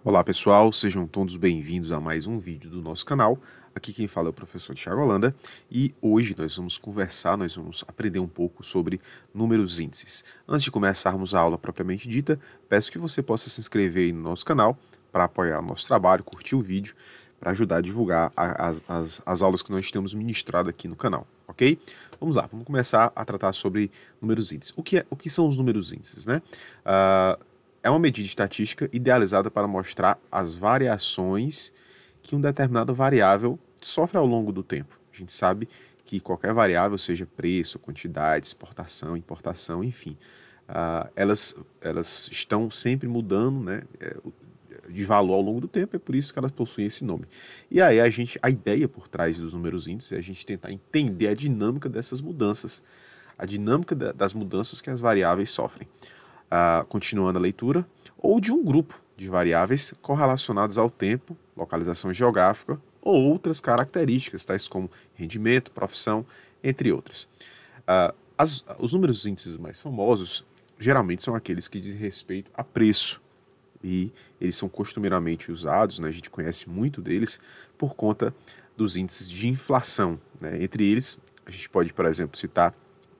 Olá pessoal, sejam todos bem-vindos a mais um vídeo do nosso canal. Aqui quem fala é o professor Thiago Holanda e hoje nós vamos aprender um pouco sobre números índices. Antes de começarmos a aula propriamente dita, peço que você possa se inscrever aí no nosso canal para apoiar o nosso trabalho, curtir o vídeo, para ajudar a divulgar as aulas que nós temos ministrado aqui no canal, ok? Vamos lá, vamos começar a tratar sobre números índices. O que são os números índices, né? É uma medida estatística idealizada para mostrar as variações que um determinado variável sofre ao longo do tempo. A gente sabe que qualquer variável, seja preço, quantidade, exportação, importação, enfim, elas estão sempre mudando, né, de valor ao longo do tempo, é por isso que elas possuem esse nome. E aí a ideia por trás dos números índices é a gente tentar entender a dinâmica dessas mudanças, a dinâmica das mudanças que as variáveis sofrem. Continuando a leitura, ou de um grupo de variáveis correlacionadas ao tempo, localização geográfica ou outras características, tais como rendimento, profissão, entre outras. Os números índices mais famosos geralmente são aqueles que dizem respeito a preço, e eles são costumeiramente usados, né, a gente conhece muito deles, por conta dos índices de inflação, né? Entre eles, a gente pode, por exemplo, citar,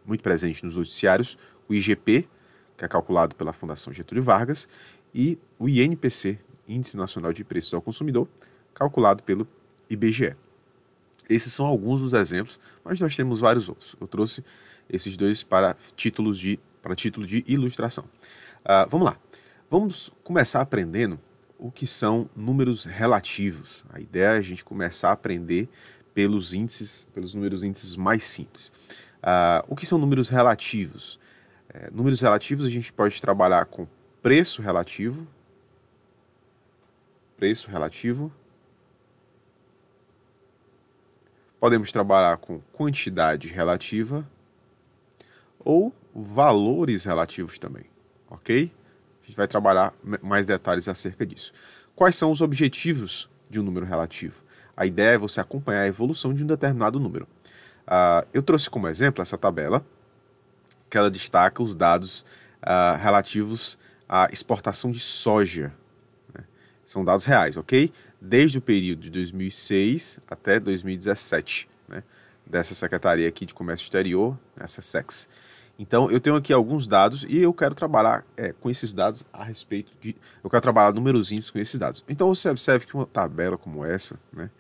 muito presente nos noticiários, o IGP, que é calculado pela Fundação Getúlio Vargas, e o INPC, Índice Nacional de Preços ao Consumidor, calculado pelo IBGE. Esses são alguns dos exemplos, mas nós temos vários outros. Eu trouxe esses dois para título de ilustração. Vamos lá. Vamos começar aprendendo o que são números relativos. A ideia é a gente começar a aprender pelos números índices mais simples. O que são números relativos? Números relativos a gente pode trabalhar com preço relativo, podemos trabalhar com quantidade relativa ou valores relativos também, ok? A gente vai trabalhar mais detalhes acerca disso. Quais são os objetivos de um número relativo? A ideia é você acompanhar a evolução de um determinado número. Eu trouxe como exemplo essa tabela, que ela destaca os dados relativos à exportação de soja, né? São dados reais, ok? Desde o período de 2006 até 2017, né? Dessa Secretaria aqui de Comércio Exterior, essa SEX. Então, eu tenho aqui alguns dados e eu quero trabalhar com esses dados eu quero trabalhar números índices com esses dados. Então, você observa que uma tabela como essa, né?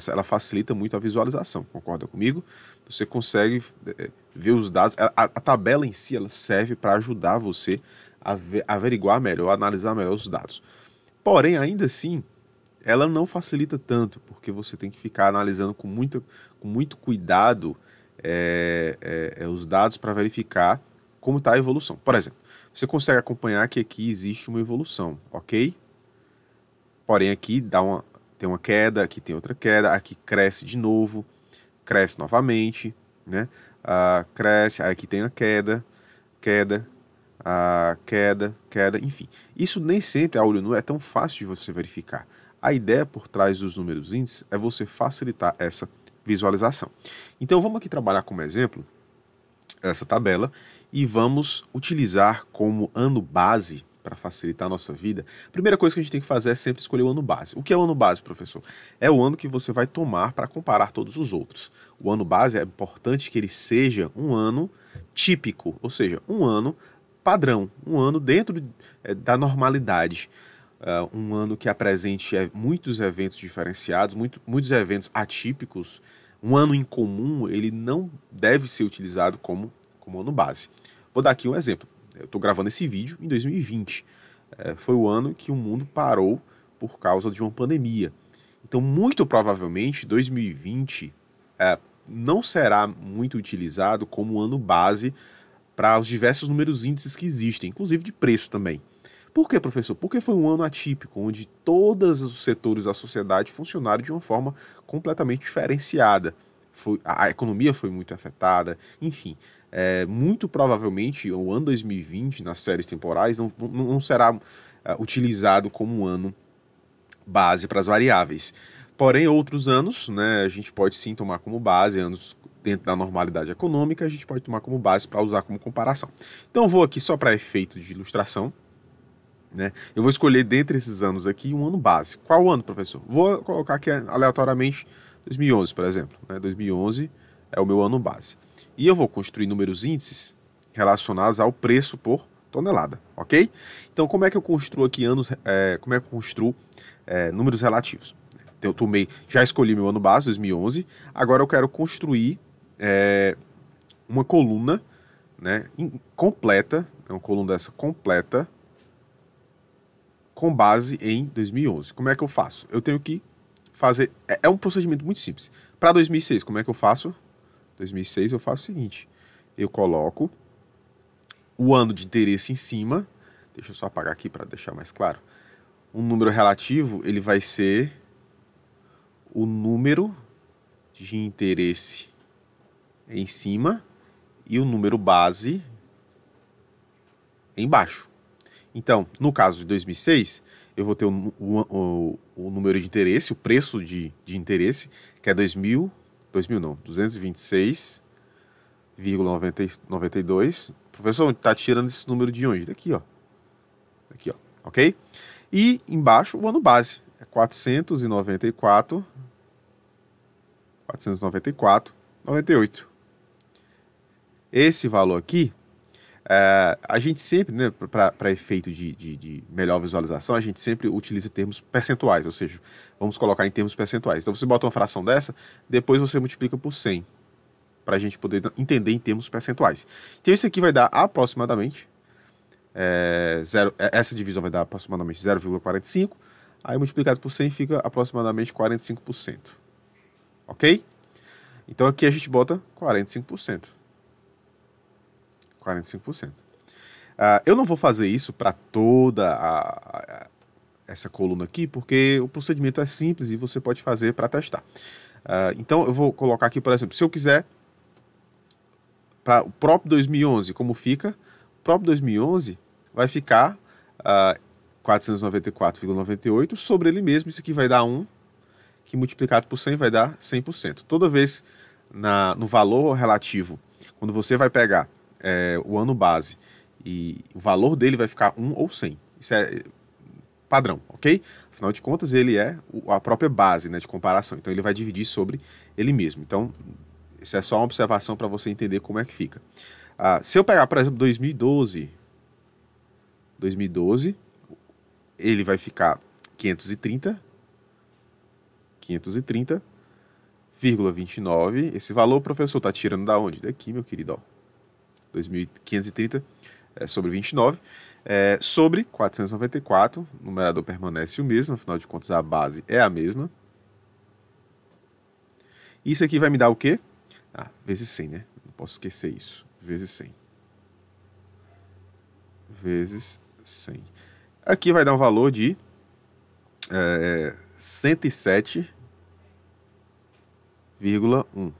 Ela facilita muito a visualização, concorda comigo? Você consegue ver os dados. A tabela em si, ela serve para ajudar você a averiguar melhor, a analisar melhor os dados. Porém, ainda assim, ela não facilita tanto, porque você tem que ficar analisando com muito cuidado os dados para verificar como está a evolução. Por exemplo, você consegue acompanhar que aqui existe uma evolução, ok? Porém, aqui tem uma queda, aqui tem outra queda, aqui cresce de novo, cresce novamente, né? Cresce, aqui tem a queda, enfim. Isso nem sempre a olho nu é tão fácil de você verificar. A ideia por trás dos números índices é você facilitar essa visualização. Então vamos aqui trabalhar como exemplo essa tabela e vamos utilizar como ano base para facilitar a nossa vida. A primeira coisa que a gente tem que fazer é sempre escolher o ano base. O que é o ano base, professor? É o ano que você vai tomar para comparar todos os outros. O ano base é importante que ele seja um ano típico, ou seja, um ano padrão, um ano dentro da normalidade. Um ano que apresente muitos eventos diferenciados, muitos eventos atípicos. Um ano incomum, ele não deve ser utilizado como ano base. Vou dar aqui um exemplo. Eu estou gravando esse vídeo em 2020. Foi o ano que o mundo parou por causa de uma pandemia. Então, muito provavelmente, 2020 não será muito utilizado como ano base para os diversos números índices que existem, inclusive de preço também. Por quê, professor? Porque foi um ano atípico, onde todos os setores da sociedade funcionaram de uma forma completamente diferenciada. A economia foi muito afetada, enfim. Muito provavelmente o ano 2020, nas séries temporais, não será utilizado como um ano base para as variáveis. Porém, outros anos, né, a gente pode sim tomar como base, anos dentro da normalidade econômica, a gente pode tomar como base para usar como comparação. Então, eu vou aqui só para efeito de ilustração, né? Eu vou escolher dentre esses anos aqui um ano base. Qual ano, professor? Vou colocar aqui aleatoriamente 2011, por exemplo, né? 2011 é o meu ano base. E eu vou construir números índices relacionados ao preço por tonelada, ok? Então, como é que eu construo aqui como é que eu construo números relativos? Então, já escolhi meu ano base, 2011, agora eu quero construir uma coluna, né, completa, uma coluna dessa completa, com base em 2011. Como é que eu faço? Eu tenho que fazer... É um procedimento muito simples. Para 2006, como é que eu faço? 2006 eu faço o seguinte. Eu coloco o ano de interesse em cima. Deixa eu só apagar aqui para deixar mais claro. Um número relativo, ele vai ser o número de interesse em cima e o número base embaixo. Então, no caso de 2006, eu vou ter o número de interesse, o preço de interesse, que é 226,92. Professor, está tirando esse número de onde? Daqui, ó. Aqui, ó. Ok? E embaixo o ano base, é 494,98. Esse valor aqui, a gente sempre, né, para efeito de melhor visualização, a gente sempre utiliza termos percentuais, ou seja, vamos colocar em termos percentuais. Então você bota uma fração dessa, depois você multiplica por 100, para a gente poder entender em termos percentuais. Então isso aqui vai dar aproximadamente, essa divisão vai dar aproximadamente 0,45, aí multiplicado por 100 fica aproximadamente 45%. Ok? Então aqui a gente bota 45%. 45%. Eu não vou fazer isso para toda essa coluna aqui, porque o procedimento é simples e você pode fazer para testar. Então eu vou colocar aqui, por exemplo, se eu quiser, para o próprio 2011, como fica? O próprio 2011 vai ficar 494,98 sobre ele mesmo. Isso aqui vai dar 1, que multiplicado por 100 vai dar 100%. Toda vez no valor relativo, quando você vai pegar o ano base e o valor dele vai ficar 1 ou 100. Isso é padrão, ok? Afinal de contas, ele é a própria base, né, de comparação. Então, ele vai dividir sobre ele mesmo. Então, isso é só uma observação para você entender como é que fica. Se eu pegar, por exemplo, 2012, ele vai ficar 530,29. Esse valor, professor, está tirando da onde? Daqui, meu querido, ó. 2.530 sobre 29, sobre 494, o numerador permanece o mesmo, afinal de contas a base é a mesma. Isso aqui vai me dar o quê? Vezes 100, né? Não posso esquecer isso. Vezes 100. Vezes 100. Aqui vai dar um valor de 107,1.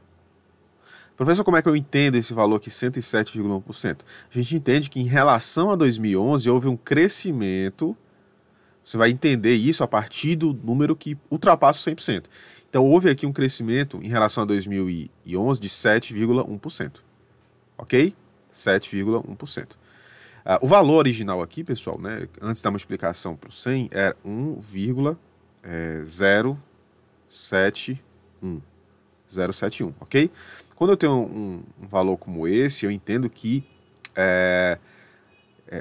Professor, como é que eu entendo esse valor aqui, 107,1%? A gente entende que em relação a 2011 houve um crescimento, você vai entender isso a partir do número que ultrapassa o 100%. Então houve aqui um crescimento em relação a 2011 de 7,1%, ok? 7,1%. O valor original aqui, pessoal, né, antes da multiplicação para o 100, era 1,071. 0,71, ok? Quando eu tenho um valor como esse, eu entendo que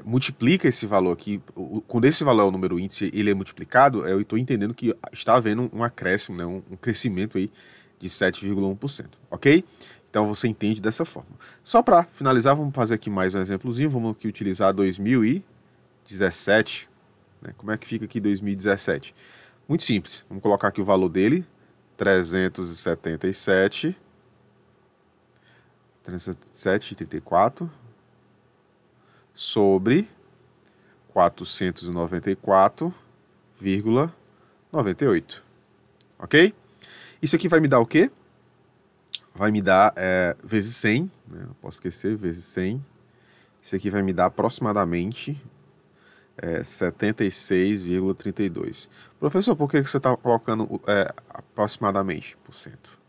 multiplica esse valor aqui, quando esse valor é o número índice, ele é multiplicado, eu estou entendendo que está havendo um acréscimo, né, um crescimento aí de 7,1%, ok? Então você entende dessa forma. Só para finalizar, vamos fazer aqui mais um exemplozinho, vamos aqui utilizar 2017, né? Como é que fica aqui 2017? Muito simples, vamos colocar aqui o valor dele, 377,34 sobre 494,98. Ok? Isso aqui vai me dar o quê? Vai me dar vezes 100, né? Não posso esquecer, vezes 100. Isso aqui vai me dar aproximadamente 76,32. Professor, por que você está colocando aproximadamente por cento?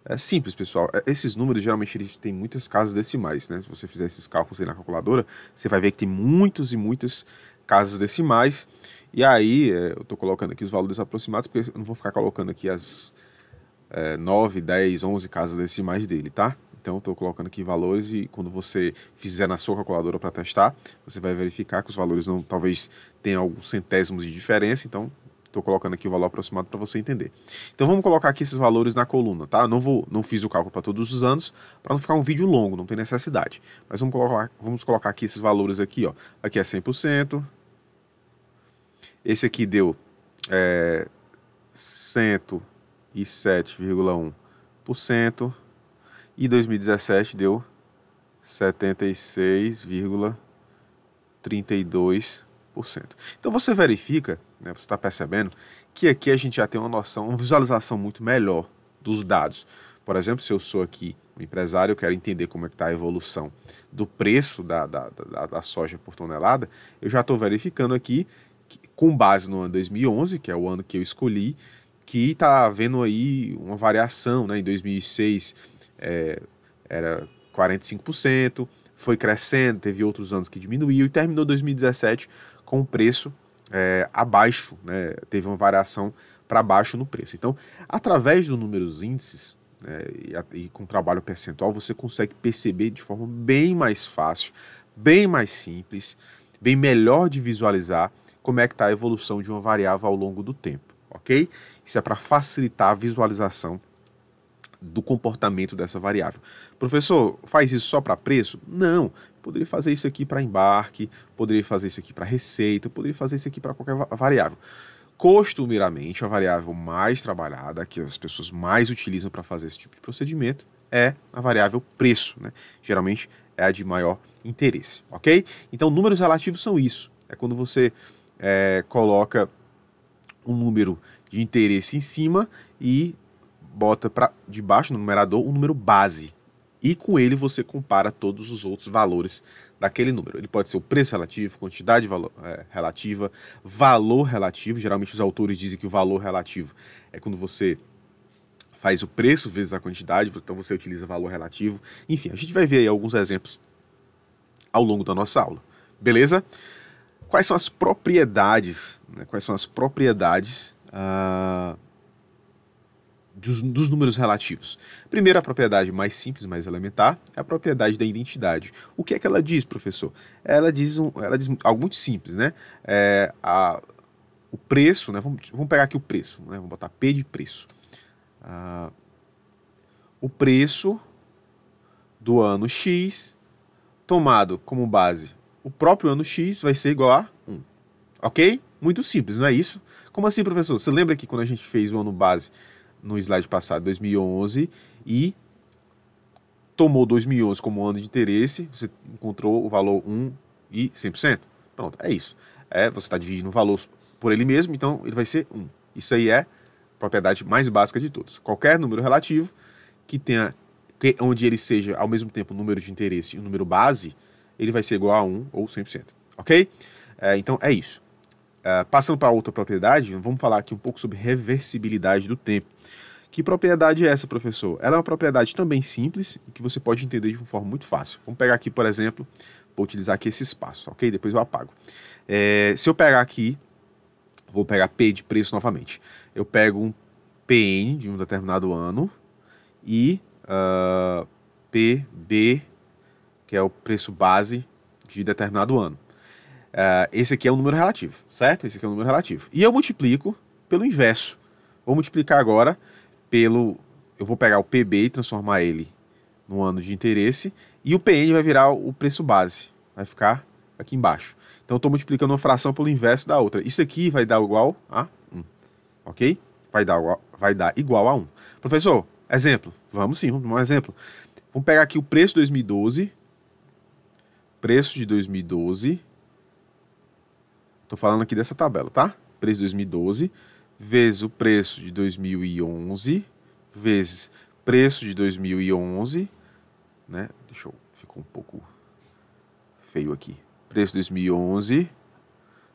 É simples, pessoal. Esses números, geralmente, eles têm muitas casas decimais, né? Se você fizer esses cálculos aí na calculadora, você vai ver que tem muitos e muitas casas decimais. E aí, eu estou colocando aqui os valores aproximados, porque eu não vou ficar colocando aqui as 9, 10, 11 casas decimais dele, tá? Então, eu estou colocando aqui valores e quando você fizer na sua calculadora para testar, você vai verificar que os valores não, talvez tenham alguns centésimos de diferença, então estou colocando aqui o valor aproximado para você entender. Então, vamos colocar aqui esses valores na coluna, tá? Não fiz o cálculo para todos os anos, para não ficar um vídeo longo, não tem necessidade. Mas vamos colocar aqui esses valores aqui, ó. Aqui é 100%. Esse aqui deu 107,1%. E 2017 deu 76,32%. Então você verifica, né, você está percebendo, que aqui a gente já tem uma noção, uma visualização muito melhor dos dados. Por exemplo, se eu sou aqui um empresário, eu quero entender como é que está a evolução do preço da soja por tonelada, eu já estou verificando aqui, que, com base no ano 2011, que é o ano que eu escolhi, que está havendo aí uma variação, né? Em 2006 era 45%, foi crescendo, teve outros anos que diminuiu e terminou 2017 com um preço abaixo, né? Teve uma variação para baixo no preço. Então, através do número dos índices, e com trabalho percentual, você consegue perceber de forma bem mais fácil, bem mais simples, bem melhor de visualizar como é que está a evolução de uma variável ao longo do tempo, ok? Isso é para facilitar a visualização do comportamento dessa variável. Professor, faz isso só para preço? Não, poderia fazer isso aqui para embarque, poderia fazer isso aqui para receita, poderia fazer isso aqui para qualquer variável. Costumeiramente, a variável mais trabalhada, que as pessoas mais utilizam para fazer esse tipo de procedimento, é a variável preço, né? Geralmente é a de maior interesse, ok? Então, números relativos são isso. É quando você coloca um número de interesse em cima e bota para debaixo no numerador um número base. E com ele você compara todos os outros valores daquele número. Ele pode ser o preço relativo, quantidade relativa, valor relativo. Geralmente os autores dizem que o valor relativo é quando você faz o preço vezes a quantidade, então você utiliza valor relativo. Enfim, a gente vai ver aí alguns exemplos ao longo da nossa aula. Beleza? Quais são as propriedades, né? Quais são as propriedades dos números relativos? Primeiro, a propriedade mais simples, mais elementar, é a propriedade da identidade. O que é que ela diz, professor? Ela diz algo muito simples, né? O preço, né? Vamos pegar aqui o preço, né? Vamos botar P de preço. O preço do ano X, tomado como base o próprio ano X, vai ser igual a 1. Ok? Muito simples, não é isso? Como assim, professor? Você lembra que quando a gente fez o ano base no slide passado, 2011, e tomou 2011 como ano de interesse, você encontrou o valor 1 e 100%? Pronto, é isso. Você está dividindo o valor por ele mesmo, então ele vai ser 1. Isso aí é a propriedade mais básica de todos. Qualquer número relativo onde ele seja ao mesmo tempo o número de interesse e o número base, ele vai ser igual a 1 ou 100%. Ok? Então é isso. Passando para outra propriedade, vamos falar aqui um pouco sobre reversibilidade do tempo. Que propriedade é essa, professor? Ela é uma propriedade também simples e que você pode entender de uma forma muito fácil. Vamos pegar aqui, por exemplo, vou utilizar aqui esse espaço, ok? Depois eu apago. Se eu pegar aqui, vou pegar P de preço novamente. Eu pego um PN de um determinado ano e PB, que é o preço base de determinado ano. Esse aqui é um número relativo, certo? Esse aqui é um número relativo. E eu multiplico pelo inverso. Vou multiplicar agora eu vou pegar o PB e transformar ele no ano de interesse, e o PN vai virar o preço base, vai ficar aqui embaixo. Então eu estou multiplicando uma fração pelo inverso da outra. Isso aqui vai dar igual a 1, ok? Vai dar igual a 1. Professor, exemplo? Vamos sim, vamos dar um exemplo. Vamos pegar aqui o preço de 2012, estou falando aqui dessa tabela, tá? Preço de 2012 vezes o preço de 2011 vezes preço de 2011, né? Ficou um pouco feio aqui. Preço de 2011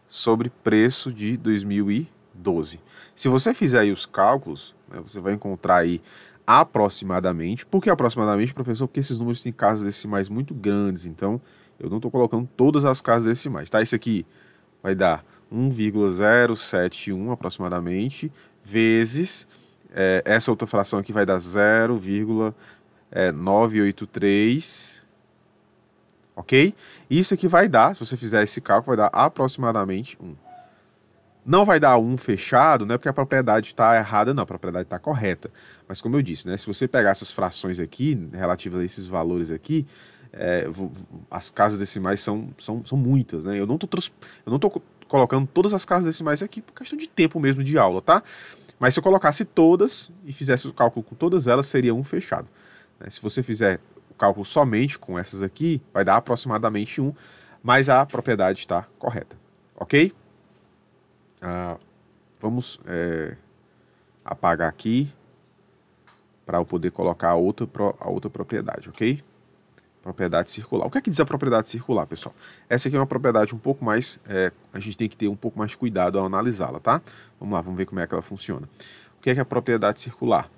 sobre preço de 2012. Se você fizer aí os cálculos, né, você vai encontrar aí aproximadamente. Por que aproximadamente, professor? Porque esses números têm casas decimais muito grandes, então eu não estou colocando todas as casas decimais, tá? Esse aqui vai dar 1,071 aproximadamente, vezes essa outra fração aqui vai dar 0,983, ok? Isso aqui vai dar, se você fizer esse cálculo, vai dar aproximadamente 1. Não vai dar 1 fechado, não é porque a propriedade está errada, não, a propriedade está correta. Mas como eu disse, né, se você pegar essas frações aqui, relativas a esses valores aqui, as casas decimais são muitas, né? Eu não estou colocando todas as casas decimais aqui por questão de tempo mesmo de aula, tá? Mas se eu colocasse todas e fizesse o cálculo com todas elas, seria 1 fechado. Se você fizer o cálculo somente com essas aqui, vai dar aproximadamente 1, mas a propriedade está correta, ok? Vamos apagar aqui para eu poder colocar a outra propriedade, ok? Propriedade circular. O que é que diz a propriedade circular, pessoal? Essa aqui é uma propriedade um pouco mais... a gente tem que ter um pouco mais de cuidado ao analisá-la, tá? Vamos lá, vamos ver como é que ela funciona. O que é a propriedade circular?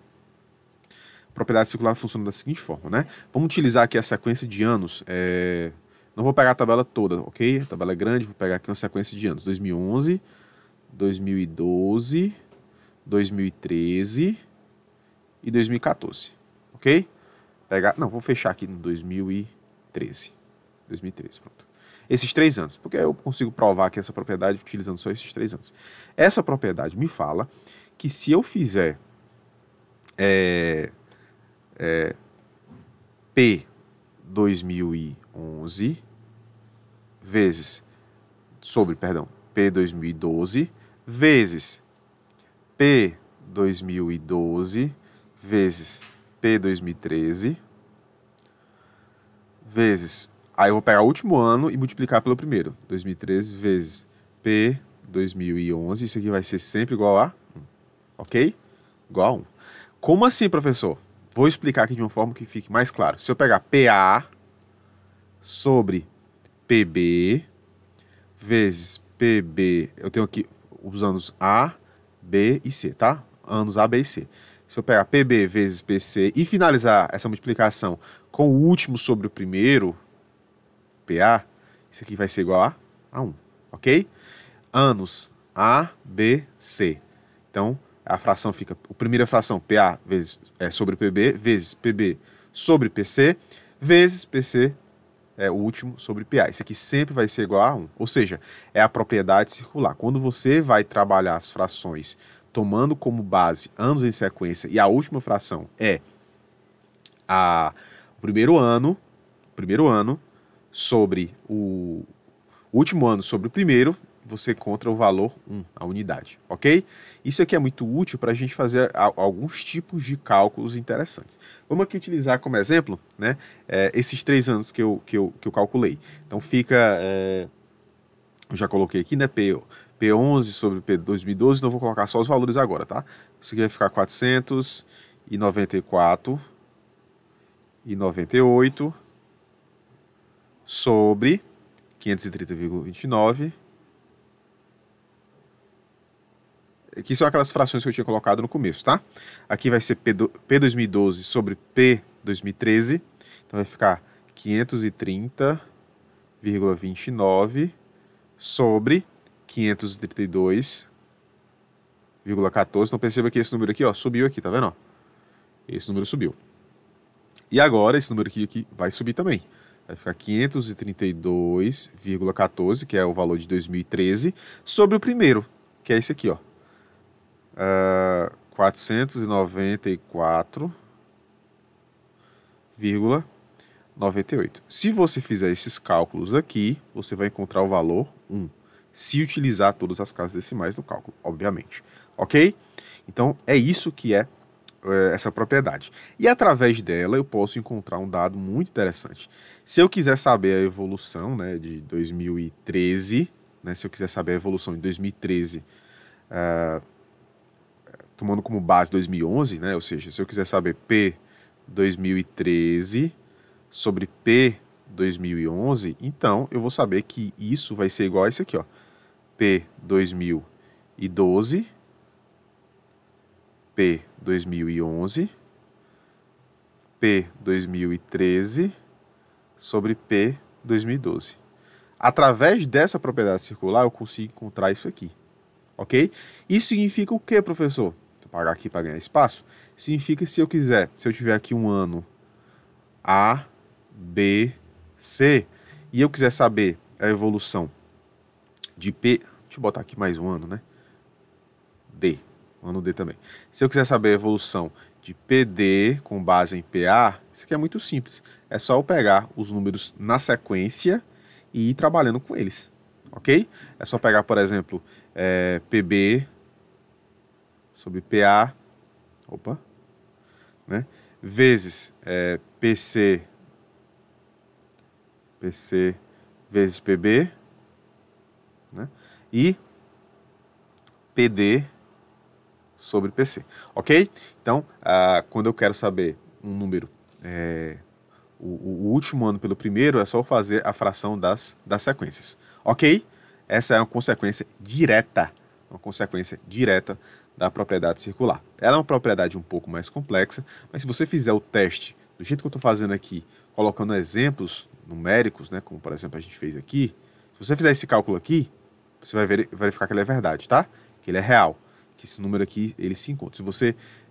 A propriedade circular funciona da seguinte forma, né? Vamos utilizar aqui a sequência de anos. Não vou pegar a tabela toda, ok? A tabela é grande, vou pegar aqui uma sequência de anos. 2011, 2012, 2013 e 2014, ok? Não, vou fechar aqui no 2013. 2013, pronto. Esses 3 anos, porque eu consigo provar que essa propriedade utilizando só esses 3 anos. Essa propriedade me fala que se eu fizer P 2011 vezes P 2012 vezes P 2012 vezes P 2013 vezes... Aí eu vou pegar o último ano e multiplicar pelo primeiro. 2013 vezes P 2011. Isso aqui vai ser sempre igual a 1. Ok? Igual a 1. Como assim, professor? Vou explicar aqui de uma forma que fique mais claro. Se eu pegar PA sobre PB vezes PB... Eu tenho aqui os anos A, B e C, tá? Anos A, B e C. Se eu pegar PB vezes PC e finalizar essa multiplicação com o último sobre o primeiro, PA, isso aqui vai ser igual a 1, ok? Anos A, B, C. Então, a fração fica... A primeira fração, PA vezes, sobre PB, vezes PB sobre PC, vezes PC, o último sobre PA. Isso aqui sempre vai ser igual a 1. Ou seja, é a propriedade circular. Quando você vai trabalhar as frações tomando como base anos em sequência e a última fração é o primeiro ano sobre o último ano sobre o primeiro, você encontra o valor 1, a unidade, ok? Isso aqui é muito útil para a gente fazer alguns tipos de cálculos interessantes. Vamos aqui utilizar como exemplo, né, esses 3 anos que eu calculei. Então fica, eu já coloquei aqui, né, P11 sobre P 2012, então eu vou colocar só os valores agora, tá? Isso aqui vai ficar 494,98 sobre 530,29, que são aquelas frações que eu tinha colocado no começo, tá? Aqui vai ser P 2012 sobre P 2013, então vai ficar 530,29 sobre 532,14. Então perceba que esse número aqui, ó, subiu aqui, tá vendo? Ó? Esse número subiu. E agora esse número aqui vai subir também. Vai ficar 532,14, que é o valor de 2013, sobre o primeiro, que é esse aqui, ó. 494,98. Se você fizer esses cálculos aqui, você vai encontrar o valor 1, se utilizar todas as casas decimais no cálculo, obviamente. Ok? Então, é isso que é essa propriedade. E através dela eu posso encontrar um dado muito interessante. Se eu quiser saber a evolução, né, de 2013, né, se eu quiser saber a evolução de 2013, tomando como base 2011, né, ou seja, se eu quiser saber P 2013 sobre P 2011, então eu vou saber que isso vai ser igual a esse aqui, ó, P 2012, P 2011, P 2013 sobre P 2012. Através dessa propriedade circular, eu consigo encontrar isso aqui, ok? Isso significa o que, professor? Vou apagar aqui para ganhar espaço. Significa que se eu tiver aqui um ano A, B, C, e eu quiser saber a evolução de P, deixa eu botar aqui mais um ano, né? D, ano D também. Se eu quiser saber a evolução de PD com base em PA, isso aqui é muito simples. É só eu pegar os números na sequência e ir trabalhando com eles, ok? É só pegar, por exemplo, PB sobre PA, né? Vezes PC vezes PB, né? E PD sobre PC, ok? Então, quando eu quero saber um número, o último ano pelo primeiro, é só fazer a fração das sequências, ok? Essa é uma consequência direta da propriedade circular. Ela é uma propriedade um pouco mais complexa, mas se você fizer o teste do jeito que eu estou fazendo aqui, colocando exemplos numéricos, né, como por exemplo a gente fez aqui, se você fizer esse cálculo aqui, você vai verificar que ele é verdade, tá? Que ele é real, que esse número aqui, ele se encontra.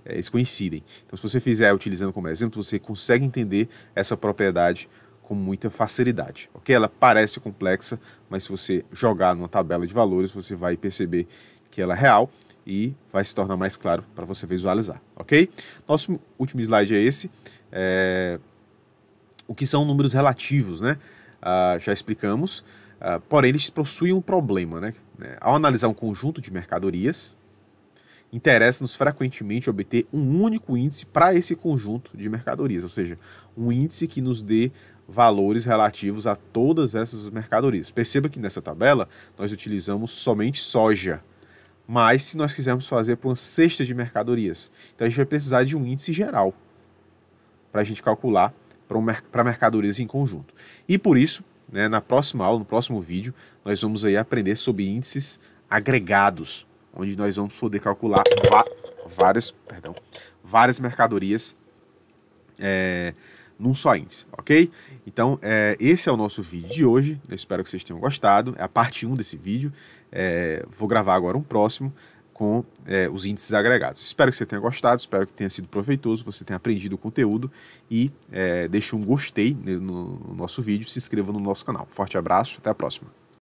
Eles coincidem. Então, se você fizer utilizando como exemplo, você consegue entender essa propriedade com muita facilidade, ok? Ela parece complexa, mas se você jogar numa tabela de valores, você vai perceber que ela é real e vai se tornar mais claro para você visualizar, ok? Nosso último slide é esse. O que são números relativos, né? Já explicamos, porém eles possuem um problema, né? Ao analisar um conjunto de mercadorias, interessa-nos frequentemente obter um único índice para esse conjunto de mercadorias, ou seja, um índice que nos dê valores relativos a todas essas mercadorias. Perceba que nessa tabela nós utilizamos somente soja, mas se nós quisermos fazer para uma cesta de mercadorias, então a gente vai precisar de um índice geral para a gente calcular para mercadorias em conjunto. E por isso, né, na próxima aula, no próximo vídeo, nós vamos aí aprender sobre índices agregados, onde nós vamos poder calcular várias mercadorias num só índice, ok? Então, esse é o nosso vídeo de hoje. Eu espero que vocês tenham gostado. É a parte 1 desse vídeo. Vou gravar agora um próximo com os índices agregados. Espero que você tenha gostado, espero que tenha sido proveitoso, você tenha aprendido o conteúdo e deixe um gostei no nosso vídeo, se inscreva no nosso canal. Forte abraço, até a próxima.